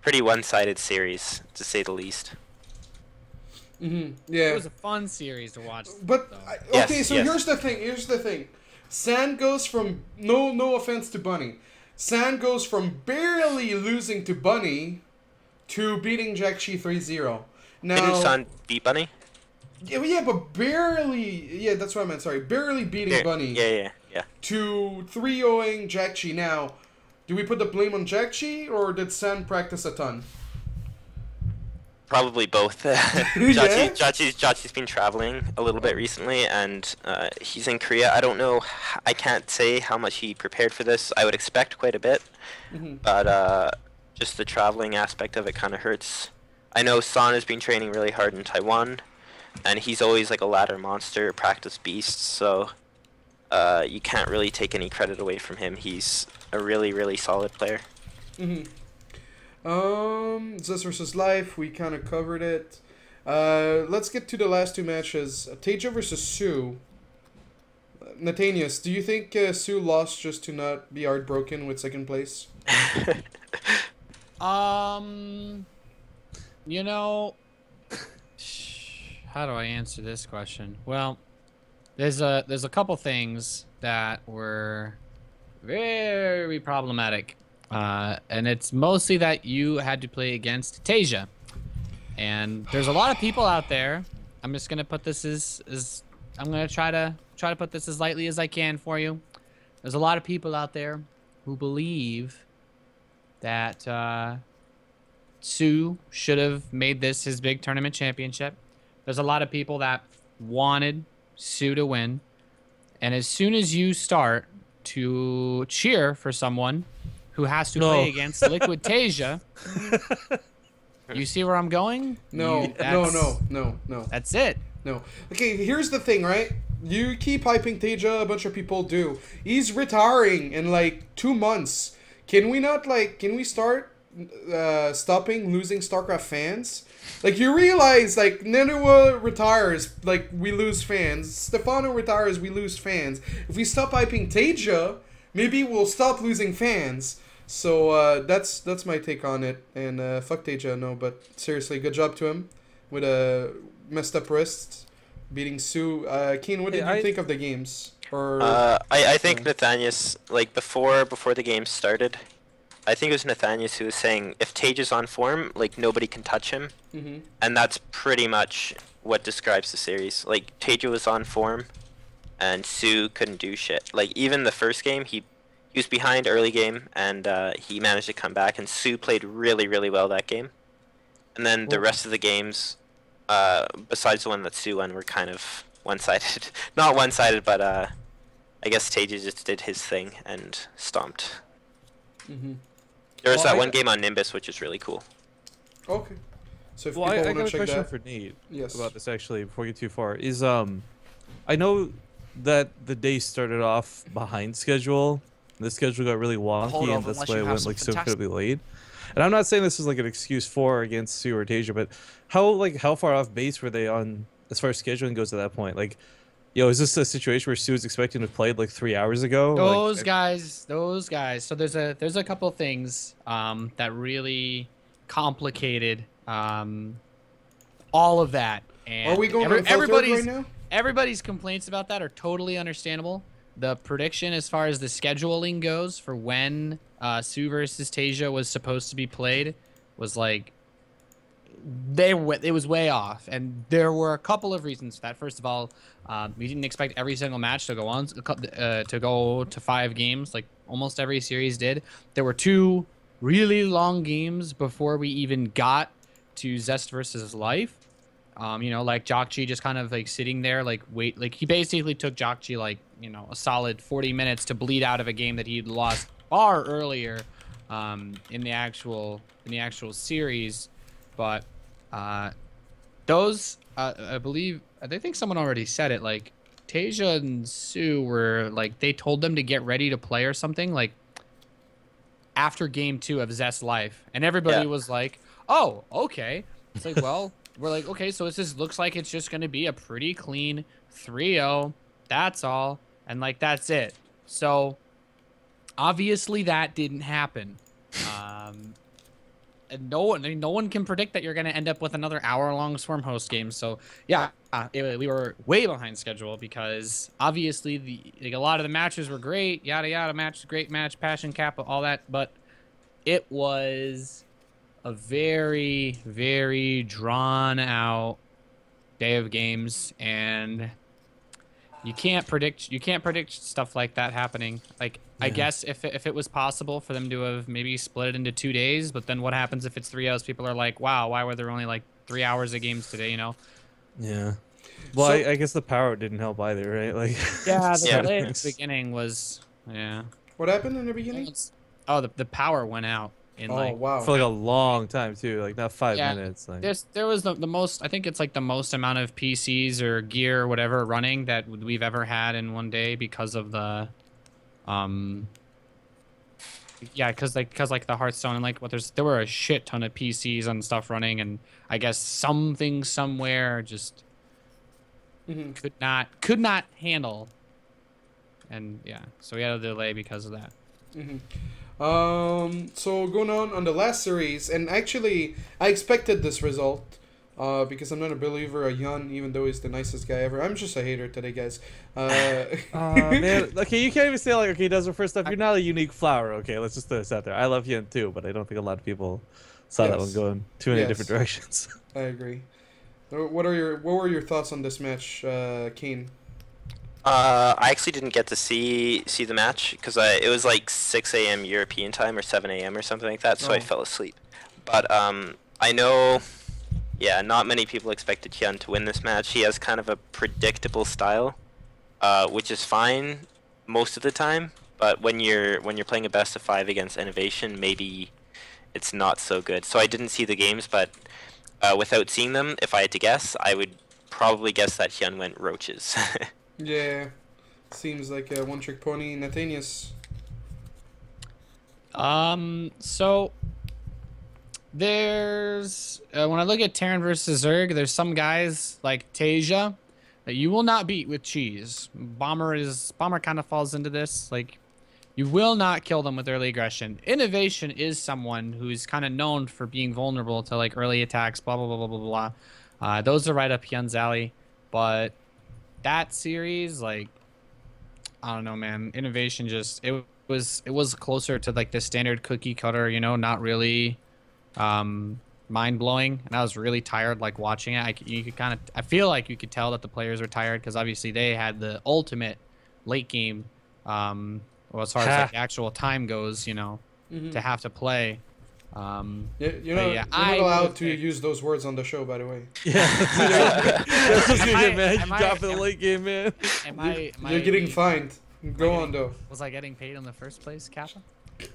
one-sided series, to say the least. Yeah. It was a fun series to watch. But okay, so here's the thing. San goes from no offense to Bunny. San goes from barely losing to Bunny to beating Jjakji 3-0. Now, didn't San beat Bunny? Yeah, but barely. Yeah, that's what I meant. Sorry, barely beating Bunny. Yeah. Yeah. to 3-0ing Jjakji. Now, do we put the blame on Jjakji, or did Sen practice a ton? Probably both. Jjakji's been traveling a little bit recently, and he's in Korea. I don't know. I can't say how much he prepared for this. I would expect quite a bit, but just the traveling aspect of it kind of hurts. I know San has been training really hard in Taiwan, and he's always like a ladder monster, practice beast. So you can't really take any credit away from him. He's a really, really solid player. Zest versus Life, we kind of covered it. Let's get to the last two matches. Taeja versus Sue. Nathanias, do you think Sue lost just to not be heartbroken with second place? You know, how do I answer this question? Well, there's a couple things that were very problematic. And it's mostly that you had to play against Taeja. And there's a lot of people out there. I'm just gonna put this as I'm gonna try to put this as lightly as I can for you. There's a lot of people out there who believe that Sue should have made this his big tournament championship. There's a lot of people that wanted Sue to win. And as soon as you start to cheer for someone who has to play against Liquid Taeja, you see where I'm going? No. That's it. No. Okay, here's the thing, right? You keep hyping Taeja, a bunch of people do. He's retiring in like 2 months. Can we start stopping losing Starcraft fans? Like, you realize, like, Nenua retires, like, we lose fans. Stefano retires, we lose fans. If we stop hyping Taeja, maybe we'll stop losing fans. So that's my take on it. And fuck Taeja, no, but seriously, good job to him with a messed up wrist, beating Sue. Kane, what did you think of the games? Or I think Nathanias, like before the game started, I think it was Nathanias who was saying if Taeja's on form, like nobody can touch him, and that's pretty much what describes the series. Like Taeja was on form, and Sue couldn't do shit. Like even the first game, he was behind early game, and he managed to come back, and Sue played really, really well that game. And then the rest of the games, besides the one that Sue won, were kind of one-sided. Not one-sided, but I guess Taeja just did his thing and stomped. There was that one game on Nimbus, which is really cool. Okay. So if I people got want a to check question that, for Nate yes, about this actually before we get too far. Is I know that the day started off behind schedule. The schedule got really wonky, and that's why it went like so incredibly late. And I'm not saying this is like an excuse for or against Sue or Taeja, but how far off base were they on as far as scheduling goes at that point? Like, is this a situation where Sue was expecting to have played like 3 hours ago? Those guys. So there's a couple of things that really complicated all of that. And are we going unfiltered right now? Everybody's complaints about that are totally understandable. The prediction as far as the scheduling goes for when Sue versus Taeja was supposed to be played was like it was way off, and there were a couple of reasons for that. First of all, we didn't expect every single match to go to 5 games like almost every series did. There were 2 really long games before we even got to Zest versus Life. Like Jjakji just kind of like sitting there, like he basically took Jjakji like a solid 40 minutes to bleed out of a game that he'd lost far earlier in the actual series. But those I think someone already said it, like Taeja and Sue were like, they told them to get ready to play or something like after game 2 of Zest Life, and everybody was like, oh, okay. It's like, well, we're like, okay, so this looks like it's just going to be a pretty clean 3-0. That's all. And like, that's it. So obviously that didn't happen. And no one can predict that you're going to end up with another hour-long Swarm host game. So yeah, we were way behind schedule because obviously a lot of the matches were great, yada yada, great match, passion cap, all that, but it was a very, very drawn out day of games, and you can't predict stuff like that happening. Like I Yeah. guess if it was possible for them to have maybe split it into 2 days, but then what happens if it's 3 hours? People are like, wow, why were there only like 3 hours of games today? You know? Yeah. Well, So- I guess the power didn't help either, right? Like. Yeah, the Yeah. delay at the beginning was What happened in the beginning? Oh, the power went out in Oh like wow. For like a long time too, like not 5 Yeah. minutes. Like. there was the most, I think it's like the most amount of PCs or gear or whatever running that we've ever had in one day because of the yeah, because like the Hearthstone and like what there were a shit ton of PCs and stuff running, and I guess something somewhere just Mm-hmm. could not handle, and yeah, so we had a delay because of that. Mm-hmm. So going on the last series, and actually I expected this result, because I'm not a believer of HyuN, even though he's the nicest guy ever. I'm just a hater today, guys. Man, okay, you can't even say like, okay, he does refer stuff. You're not a unique flower. Okay, let's just throw this out there. I love HyuN too, but I don't think a lot of people saw that Yes. one going too many Yes. different directions. I agree. What were your thoughts on this match, Kane? I actually didn't get to see the match because it was like 6 a.m. European time or 7 a.m. or something like that, so I Oh. fell asleep. But I know, yeah, not many people expected HyuN to win this match. He has kind of a predictable style, which is fine most of the time. But when you're playing a best of 5 against Innovation, maybe it's not so good. So I didn't see the games, but without seeing them, if I had to guess, I would probably guess that HyuN went roaches. Yeah, seems like a one-trick pony. Nathanias. So there's when I look at Terran versus Zerg, there's some guys like Taeja that you will not beat with cheese. Bomber kind of falls into this. Like, you will not kill them with early aggression. Innovation is someone who's kind of known for being vulnerable to like early attacks. Blah blah blah blah blah blah. Those are right up HyuN's alley, but that series, like, I don't know, man. Innovation just it was closer to like the standard cookie cutter, you know, not really mind blowing, and I was really tired like watching it. You could kind of, I feel like you could tell that the players were tired because obviously they had the ultimate late game, well, as far as like actual time goes, you know, Mm-hmm. to have to play. Yeah, But you're not allowed to use those words on the show, by the way. Yeah, that's what's gonna get mad. am You I- got for the late game, man. You're getting fined. Go on, though. Was I getting paid in the first place, Kappa?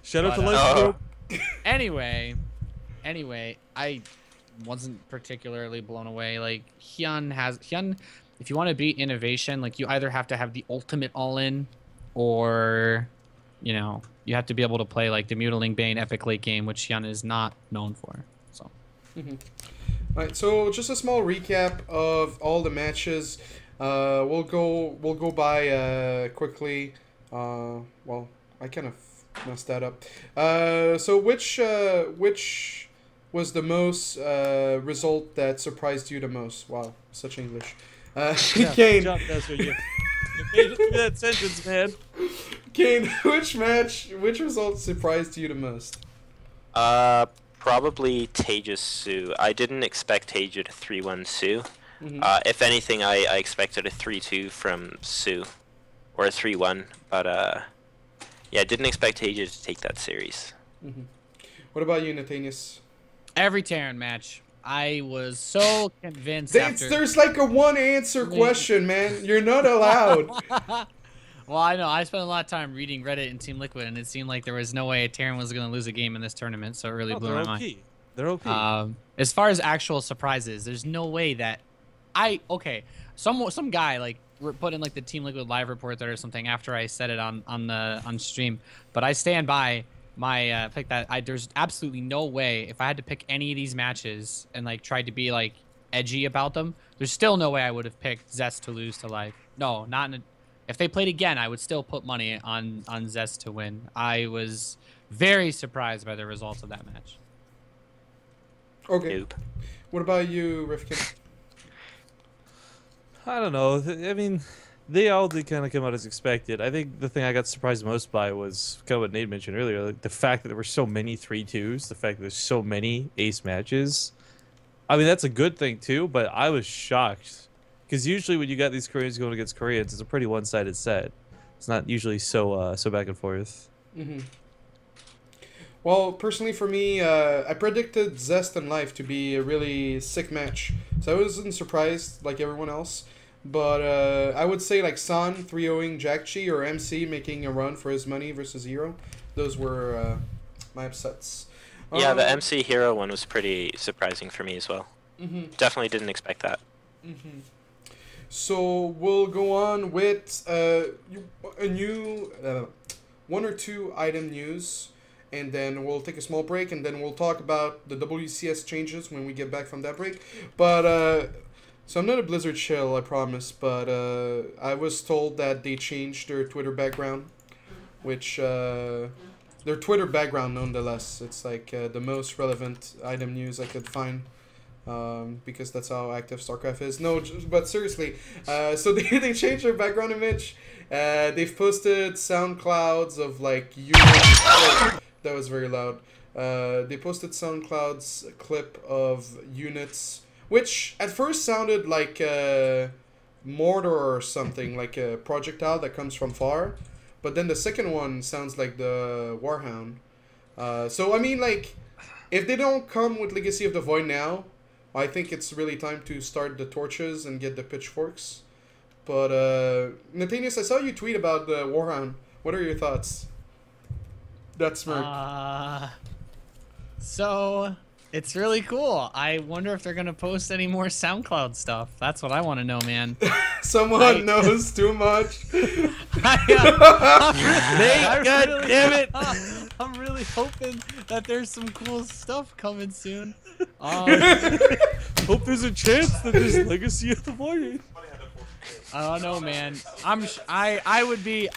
Shout out to But, Life Oh. Group. Anyway, I wasn't particularly blown away. Like, HyuN, if you want to beat Innovation, like, you either have to have the ultimate all-in, or, you know, you have to be able to play like the Mutiling Bane epic late game, which HyuN is not known for. So Alright, so just a small recap of all the matches. We'll go by quickly. Well, I kind of messed that up. So which was the most result that surprised you the most? Wow, such English. Kane, Jump, that's what you made it through that sentence, man. Kane, which result surprised you the most? Probably Taeja's Sue. I didn't expect Taeja to 3-1 Sue. Mhm. If anything, I expected a 3-2 from Sue, or a 3-1. But yeah, I didn't expect Taeja to take that series. What about you, Nathanias? every Terran match, I was so convinced after. There's like a one answer question, man. You're not allowed. Well, I know. I spent a lot of time reading Reddit and Team Liquid, and it seemed like there was no way a Terran was going to lose a game in this tournament, so it really blew they're my OP. mind. They're OP. As far as actual surprises, there's no way that some guy like put in like the Team Liquid live report there or something after I said it on stream, but I stand by my pick that there's absolutely no way if I had to pick any of these matches and like tried to be like edgy about them, there's still no way I would have picked Zest to lose to life. No, not in if they played again, I would still put money on Zest to win. I was very surprised by the results of that match. Okay. Nope. What about you, RifKin? I don't know. I mean, they all did kind of come out as expected. I think the thing I got surprised most by was kind of what Nate mentioned earlier, like the fact that there were so many 3-2s, the fact that there's so many ace matches. I mean, that's a good thing too, but I was shocked Because usually when you got these Koreans going against Koreans, it's a pretty one-sided set. It's not usually so back and forth. Mm-hmm. Well, personally for me, I predicted Zest and Life to be a really sick match. So I wasn't surprised like everyone else. But I would say like San 3-0ing Jjakji or MC making a run for his money versus Hero. Those were my upsets. Yeah, the MC Hero one was pretty surprising for me as well. Definitely didn't expect that. So we'll go on with a new 1 or 2 item news. And then we'll take a small break, and then we'll talk about the WCS changes when we get back from that break. But, so I'm not a Blizzard shill, I promise, but I was told that they changed their Twitter background, which, their Twitter background nonetheless, it's like the most relevant item news I could find, because that's how active Starcraft is. No, but seriously, so they changed their background image. They've posted SoundClouds of like units. That was very loud. They posted SoundCloud's clip of units, which at first sounded like a mortar or something, like a projectile that comes from far. But then the second one sounds like the Warhound. So, I mean, like, if they don't come with Legacy of the Void now, I think it's really time to start the torches and get the pitchforks. But, Nathanias, I saw you tweet about the Warhound. What are your thoughts? That smirk. So it's really cool. I wonder if they're gonna post any more SoundCloud stuff. That's what I want to know, man. Someone knows too much. God damn it! I'm really hoping that there's some cool stuff coming soon. Hope there's a chance that there's Legacy of the Void. I don't know, man. I would be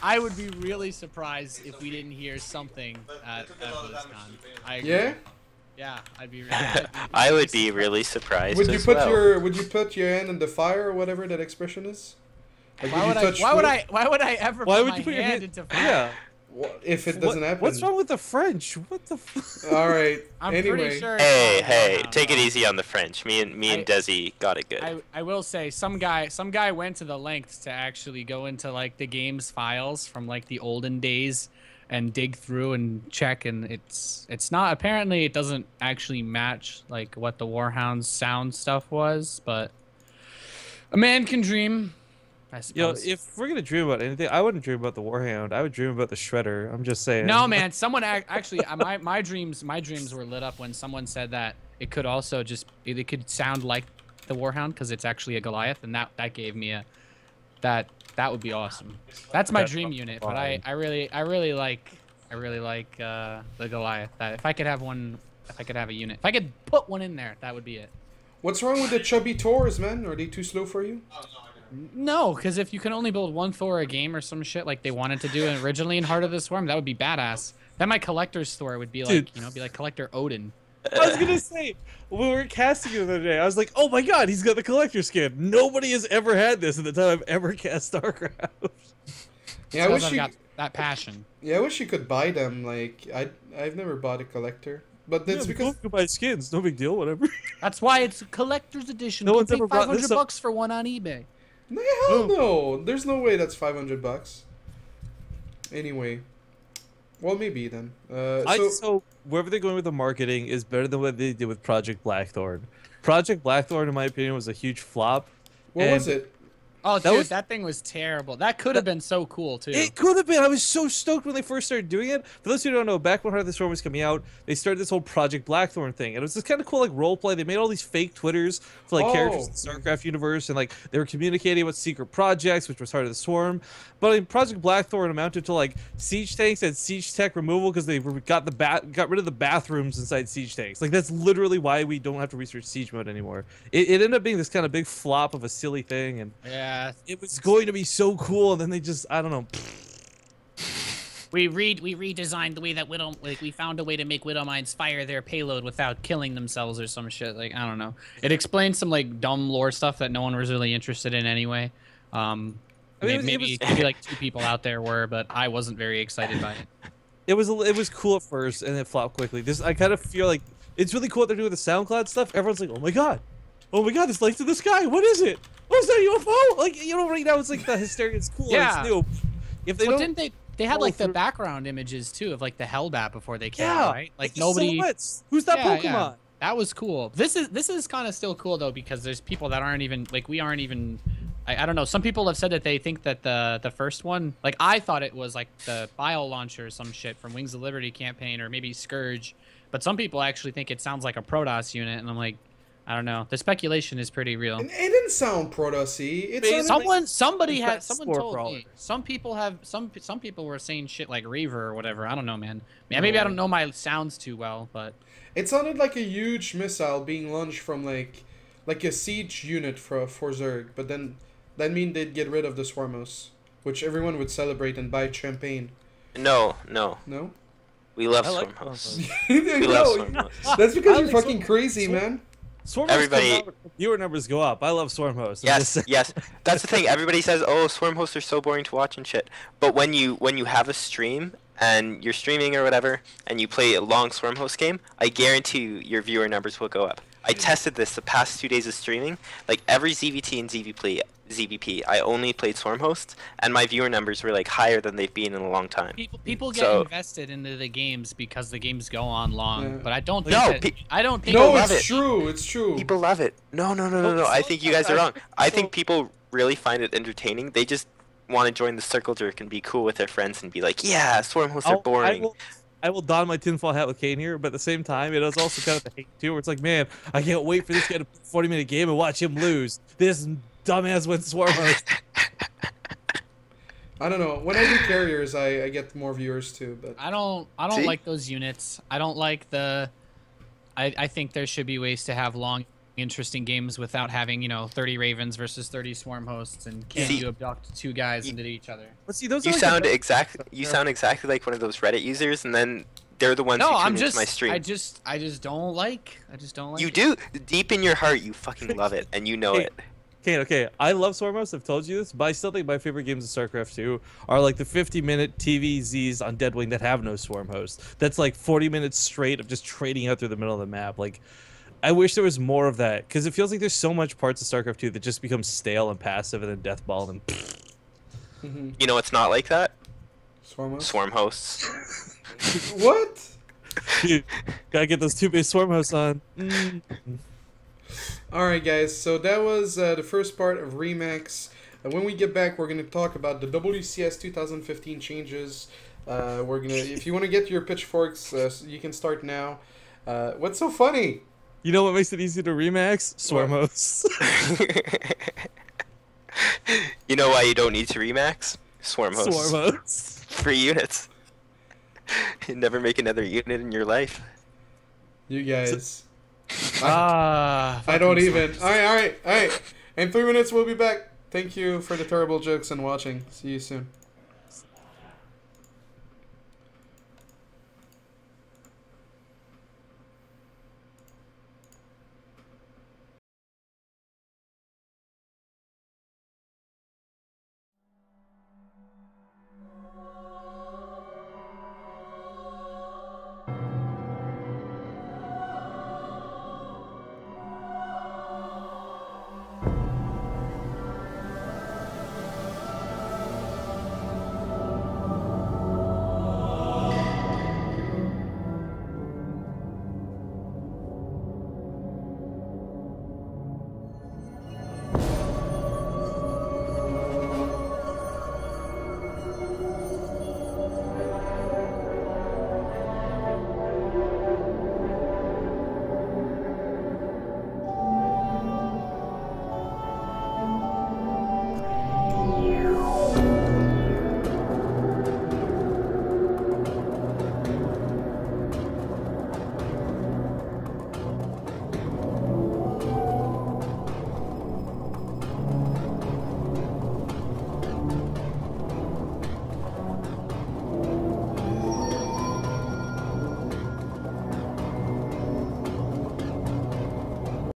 really surprised if we didn't hear something at BlizzCon. I agree. Yeah? Yeah, I'd be I would be really surprised. Would you put your hand in the fire or whatever that expression is? Like, why would I ever put my hand into fire? Yeah. If it doesn't happen. What's wrong with the French? What the fuck? All right. I'm anyway. pretty sure. Hey, take it easy on the French. Me and Desi got it good. I will say some guy went to the lengths to actually go into like the game's files from like the olden days and dig through and check, and it's not, apparently it doesn't actually match like what the Warhound's sound stuff was, but a man can dream. I suppose. Yo, if we're gonna dream about anything, I wouldn't dream about the Warhound. I would dream about the Shredder. I'm just saying. No, man. Someone actually, my dreams were lit up when someone said that it could also it could sound like the Warhound because it's actually a Goliath, and that gave me a that would be awesome. That's my dream unit, but I really like the Goliath. That if I could have one, if I could have a unit, if I could put one in there, that would be it. What's wrong with the chubby Thors, man? Are they too slow for you? No, because if you can only build one Thor a game or some shit like they wanted to do originally in Heart of the Swarm, that would be badass. Then my collector's Thor would be like, be like Collector Odin. I was gonna say, when we were casting it the other day, I was like, oh my god, he's got the collector skin. Nobody has ever had this at the time I've ever cast StarCraft. Yeah, I wish I've got that passion. Yeah, I wish you could buy them. Like, I've never bought a collector. But that's because you can buy skins, no big deal, whatever. That's why it's a collector's edition. No Go one's pay ever brought this up. $500 for one on eBay. No, hell no. There's no way that's $500. Anyway. Well, maybe then. So wherever they're going with the marketing is better than what they did with Project Blackthorn. Project Blackthorn, in my opinion, was a huge flop. What was it? Oh, dude, that thing was terrible. That could have been so cool, too. It could have been. I was so stoked when they first started doing it. For those who don't know, back when Heart of the Storm was coming out, they started this whole Project Blackthorn thing. And it was this kind of cool, like, role play. They made all these fake Twitters for, like, characters in the StarCraft universe. And, like, they were communicating about secret projects, which was Heart of the Swarm. But in Project Blackthorn amounted to, like, siege tanks and siege tech removal because they got rid of the bathrooms inside siege tanks. Like, that's literally why we don't have to research siege mode anymore. It ended up being this kind of big flop of a silly thing. And yeah, it was going to be so cool, and then they just, I don't know. We redesigned the way that we found a way to make Widow Mines fire their payload without killing themselves or some shit. Like, I don't know. It explained some like dumb lore stuff that no one was really interested in anyway. Maybe like 2 people out there were, but I wasn't very excited by it. It was cool at first, and it flopped quickly. I kind of feel like it's really cool what they're doing with the SoundCloud stuff. Everyone's like, oh my god, oh my god, this lights in the sky. What is it? What is that UFO? Like, you know, right now it's like the hysteria. It's cool. Yeah. It's new. If they don't, didn't they had follow like the through- background images too of like the Hellbat before they came yeah, out, right? Like the nobody. silhouettes. Who's that Yeah, Pokemon? yeah. That was cool. This is kind of still cool though, because there's people that aren't even like, we aren't even. I don't know. Some people have said that they think that the first one, like I thought it was like the bio launcher or some shit from Wings of Liberty campaign, or maybe Scourge, but some people actually think it sounds like a Protoss unit, and I'm like, I don't know. The speculation is pretty real. It didn't sound Protoss-y. It sounded Somebody had Spore someone told crawler. me. Some people were saying shit like Reaver or whatever. I don't know, man. Maybe I don't know my sounds too well, but It sounded like a huge missile being launched from like a siege unit for Zerg, but then that mean they'd get rid of the Swarmos, which everyone would celebrate and buy champagne. No. No? We love I like Stormhost. Stormhost. We No, love Stormhost. that's because I you're like fucking Swarmhost. crazy, man. Swarmhost Everybody- comes out, viewer numbers go up. I love Swarmhost. I'm just Yes, saying. yes. That's the thing. Everybody says, "Oh, Swarm hosts are so boring to watch and shit." But when you have a stream and you're streaming or whatever, and you play a long Swarm host game, I guarantee you your viewer numbers will go up. I tested this the past 2 days of streaming. Like every ZVT and ZVP, I only played Swarm hosts, and my viewer numbers were like higher than they've been in a long time. people get So- invested into the games because the games go on long. Yeah. But I don't think No, that, I don't think No, love it's it. true. It's true. People love it. No. I think you guys are wrong. I think people really find it entertaining. They just want to join the circle jerk and be cool with their friends and be like, "Yeah, Swarm hosts are boring." I will don my tinfoil hat with Kane here, but at the same time, it is also kind of the hate too, where it's like, man, I can't wait for this guy to play a 40-minute game and watch him lose. This dumbass went Swarmhost. I don't know. When I do carriers, I get more viewers too. But I don't See? like those units. I don't like the. I think there should be ways to have long, interesting games without having 30 Ravens versus 30 Swarm hosts, and can See- you abduct two guys into each other? But see, those You are like sound the- exactly like one of those Reddit users, and then they're the ones No, who tune I'm into just. my stream. I just don't like. You it. do. Deep in your heart, you fucking love it, and you know Hey, it. Kane, okay, I love Swarmhost. I've told you this, but I still think my favorite games of StarCraft 2 are like the 50-minute TVZs on Deadwing that have no Swarmhost. That's like 40 minutes straight of just trading out through the middle of the map. Like, I wish there was more of that, because it feels like there's so much parts of StarCraft 2 that just become stale and passive, and then Deathball and You know it's not like that? Swarmos. Swarm hosts. What? Dude, gotta get those 2-base Swarmhosts on. All right, guys. So that was the first part of Remax. When we get back, we're gonna talk about the WCS 2015 changes. We're gonna, if you want to get your pitchforks, you can start now. What's so funny? You know what makes it easy to Remax? Swarmhosts. You know why you don't need to remax? Swarm hosts. Swarmhosts. Free units. You never make another unit in your life. You guys. I don't even. All right. In 3 minutes, we'll be back. Thank you for the terrible jokes and watching. See you soon.